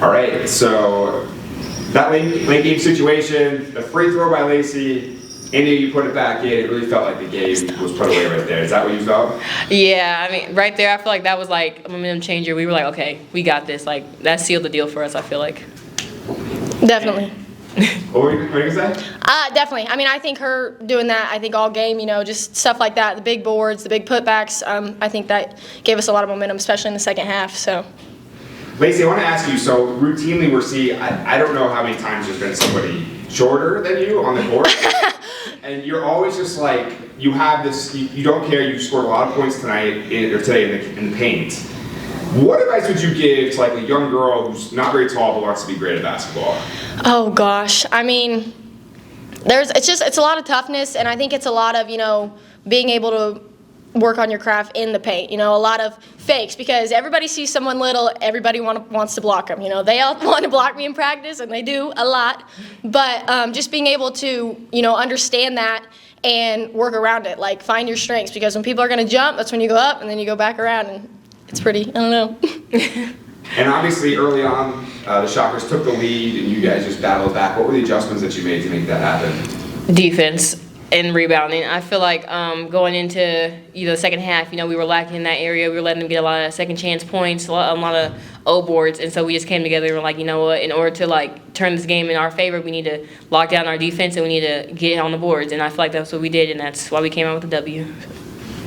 All right, so that late game situation, the free throw by Lacey, Andy, you put it back in. It really felt like the game was put away right there. Is that what you felt? Yeah, I mean, right there, I feel like that was like a momentum changer. We were like, okay, we got this. Like, that sealed the deal for us, I feel like. Definitely. What were you going to say? Definitely. I mean, I think her doing that, I think all game, just stuff like that, the big boards, the big putbacks, I think that gave us a lot of momentum, especially in the second half. So. Lacey, I want to ask you, so routinely we're seeing, I don't know how many times there's been somebody shorter than you on the court, and you're always just like, you have this, you don't care, you scored a lot of points today in the paint. What advice would you give to like a young girl who's not very tall but wants to be great at basketball? Oh gosh, I mean, it's a lot of toughness, and I think it's a lot of, being able to work on your craft in the paint. A lot of fakes, because everybody sees someone little, everybody wants to block them. They all want to block me in practice, and they do a lot. But just being able to, understand that and work around it, like find your strengths, because when people are going to jump, that's when you go up, and then you go back around, and it's pretty, I don't know. And obviously early on, the Shockers took the lead, and you guys just battled back. What were the adjustments that you made to make that happen? Defense and rebounding. I feel like going into the second half, we were lacking in that area. We were letting them get a lot of second chance points, a lot of O boards, and so we just came together and were like, you know what, in order to turn this game in our favor, we need to lock down our defense and we need to get on the boards. And I feel like that's what we did, and that's why we came out with the W.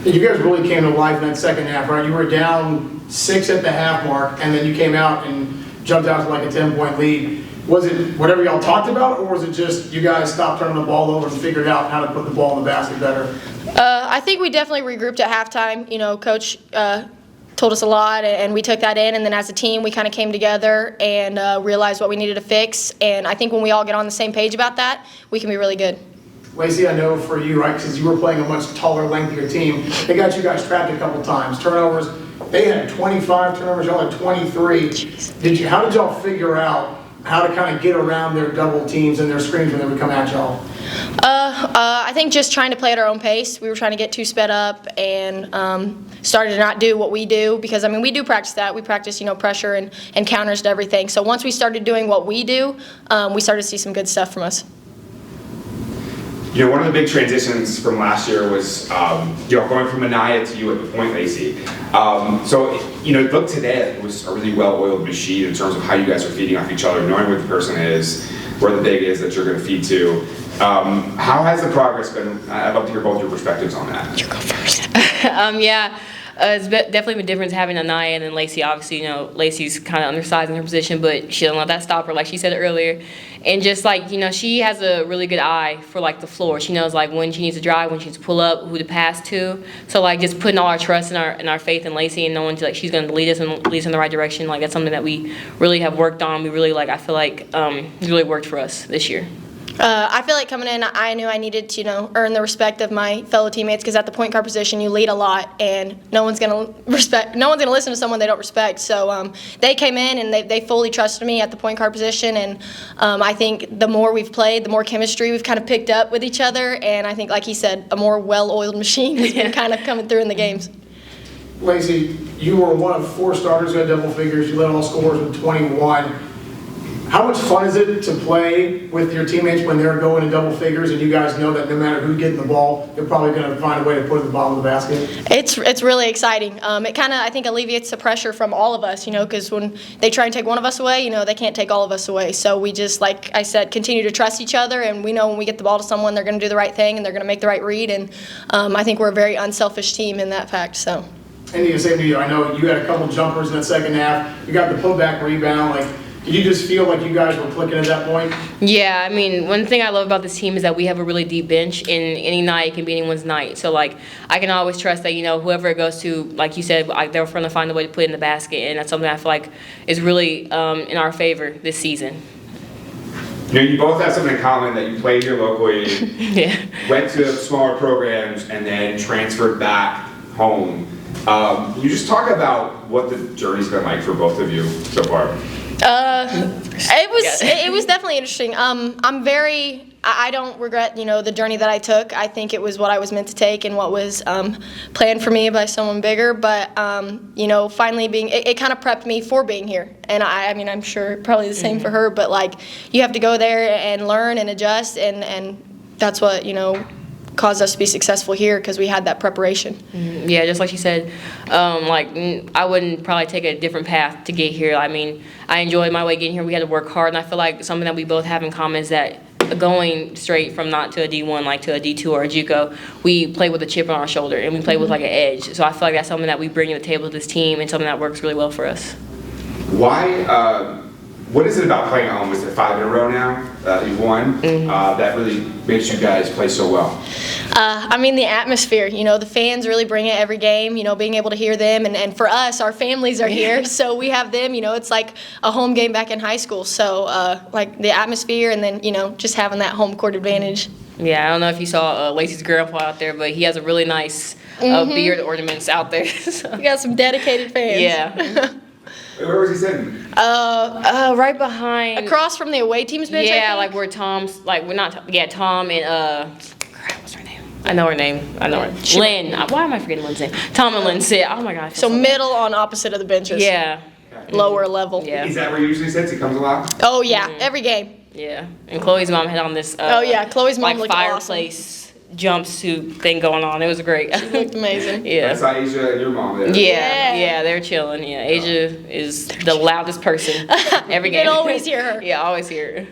You guys really came to life in that second half, right? You were down 6 at the half mark, and then you came out and jumped out to like a 10-point lead. Was it whatever y'all talked about, or was it just you guys stopped turning the ball over and figured out how to put the ball in the basket better? I think we definitely regrouped at halftime. Coach told us a lot, and we took that in, and then as a team, we kind of came together and realized what we needed to fix. And I think when we all get on the same page about that, we can be really good. Lacey, I know for you, right, because you were playing a much taller, lengthier team, they got you guys trapped a couple times. Turnovers, they had 25 turnovers, y'all had 23. Jeez. How did y'all figure out how to kind of get around their double teams and their screens when they would come at y'all? I think just trying to play at our own pace. We were trying to get too sped up and started to not do what we do, because, we do practice that. We practice, pressure and counters to everything. So once we started doing what we do, we started to see some good stuff from us. One of the big transitions from last year was, going from Anaya to you at the point, Lacey. Look today, it was a really well-oiled machine in terms of how you guys are feeding off each other, knowing what the person is, where the big is that you're going to feed to. How has the progress been? I'd love to hear both your perspectives on that. You go first. It's definitely been different having Anaya and then Lacey. Obviously, Lacey's kind of undersized in her position, but she doesn't let that stop her, like she said earlier. And just she has a really good eye for the floor. She knows when she needs to drive, when she needs to pull up, who to pass to. So just putting all our trust and our faith in Lacey and knowing she's going to lead us in the right direction. That's something that we really have worked on. We really I feel like it's really worked for us this year. I feel like coming in, I knew I needed to, earn the respect of my fellow teammates, because at the point guard position, you lead a lot, and no one's gonna listen to someone they don't respect. So they came in and they fully trusted me at the point guard position, and I think the more we've played, the more chemistry we've kind of picked up with each other, and I think, like he said, a more well-oiled machine has been kind of coming through in the games. Lacey, you were one of 4 starters who had double figures. You led all scorers with 21. How much fun is it to play with your teammates when they're going in double figures and you guys know that no matter who's getting the ball, they're probably going to find a way to put the ball in the basket? It's really exciting. It kind of, I think, alleviates the pressure from all of us, because when they try and take one of us away, they can't take all of us away. So we just, like I said, continue to trust each other, and we know when we get the ball to someone, they're going to do the right thing and they're going to make the right read. And I think we're a very unselfish team in that fact. So. Andy, the same to you. I know you had a couple jumpers in that second half. You got the putback rebound. Did you just feel like you guys were clicking at that point? Yeah, one thing I love about this team is that we have a really deep bench, and any night can be anyone's night. So, I can always trust that, whoever it goes to, like you said, they're going to find a way to put it in the basket, and that's something I feel like is really in our favor this season. You both have something in common, that you played here locally, Yeah. went to smaller programs, and then transferred back home. Can you just talk about what the journey's been like for both of you so far? It was definitely interesting. I don't regret, the journey that I took. I think it was what I was meant to take and what was planned for me by someone bigger. But, finally it kind of prepped me for being here. And I mean, I'm sure probably the same for her. But, like, you have to go there and learn and adjust. And that's what, caused us to be successful here because we had that preparation. Yeah, just like she said, I wouldn't probably take a different path to get here. I mean, I enjoyed my way getting here. We had to work hard, and I feel like something that we both have in common is that going straight from not to a D1, like to a D2 or a JUCO, we play with a chip on our shoulder, and we play with like an edge. So I feel like that's something that we bring to the table to this team and something that works really well for us. Why? What is it about playing at home? Is it 5 in a row now? You've won. That really makes you guys play so well. I mean, the atmosphere, the fans really bring it every game, being able to hear them. And for us, our families are here, so we have them, it's like a home game back in high school. So, like, the atmosphere and then, just having that home court advantage. Yeah, I don't know if you saw Lacey's grandpa out there, but he has a really nice beard ornaments out there. So. We got some dedicated fans. Yeah. Where was he sitting? Right behind. Across from the away team's bench, Yeah, like where Tom's, like, we're not, Tom and, crap, what's her name? I know her name. Lynn. Why am I forgetting Lynn's name? Tom and Lynn sit. Oh my God. I feel So bad. middle on opposite of the benches. Yeah. Lower level. Yeah. Is that where he usually sits? He comes a lot? Oh, yeah, every game. Yeah. And Chloe's mom had on this, Chloe's mom like looked fireplace jumpsuit thing going on. It was great. Looked amazing. Yeah. That's Asia and your mom there. Yeah, they're chilling. Yeah, Asia is the loudest person every game. You can always hear her. Yeah, always hear her.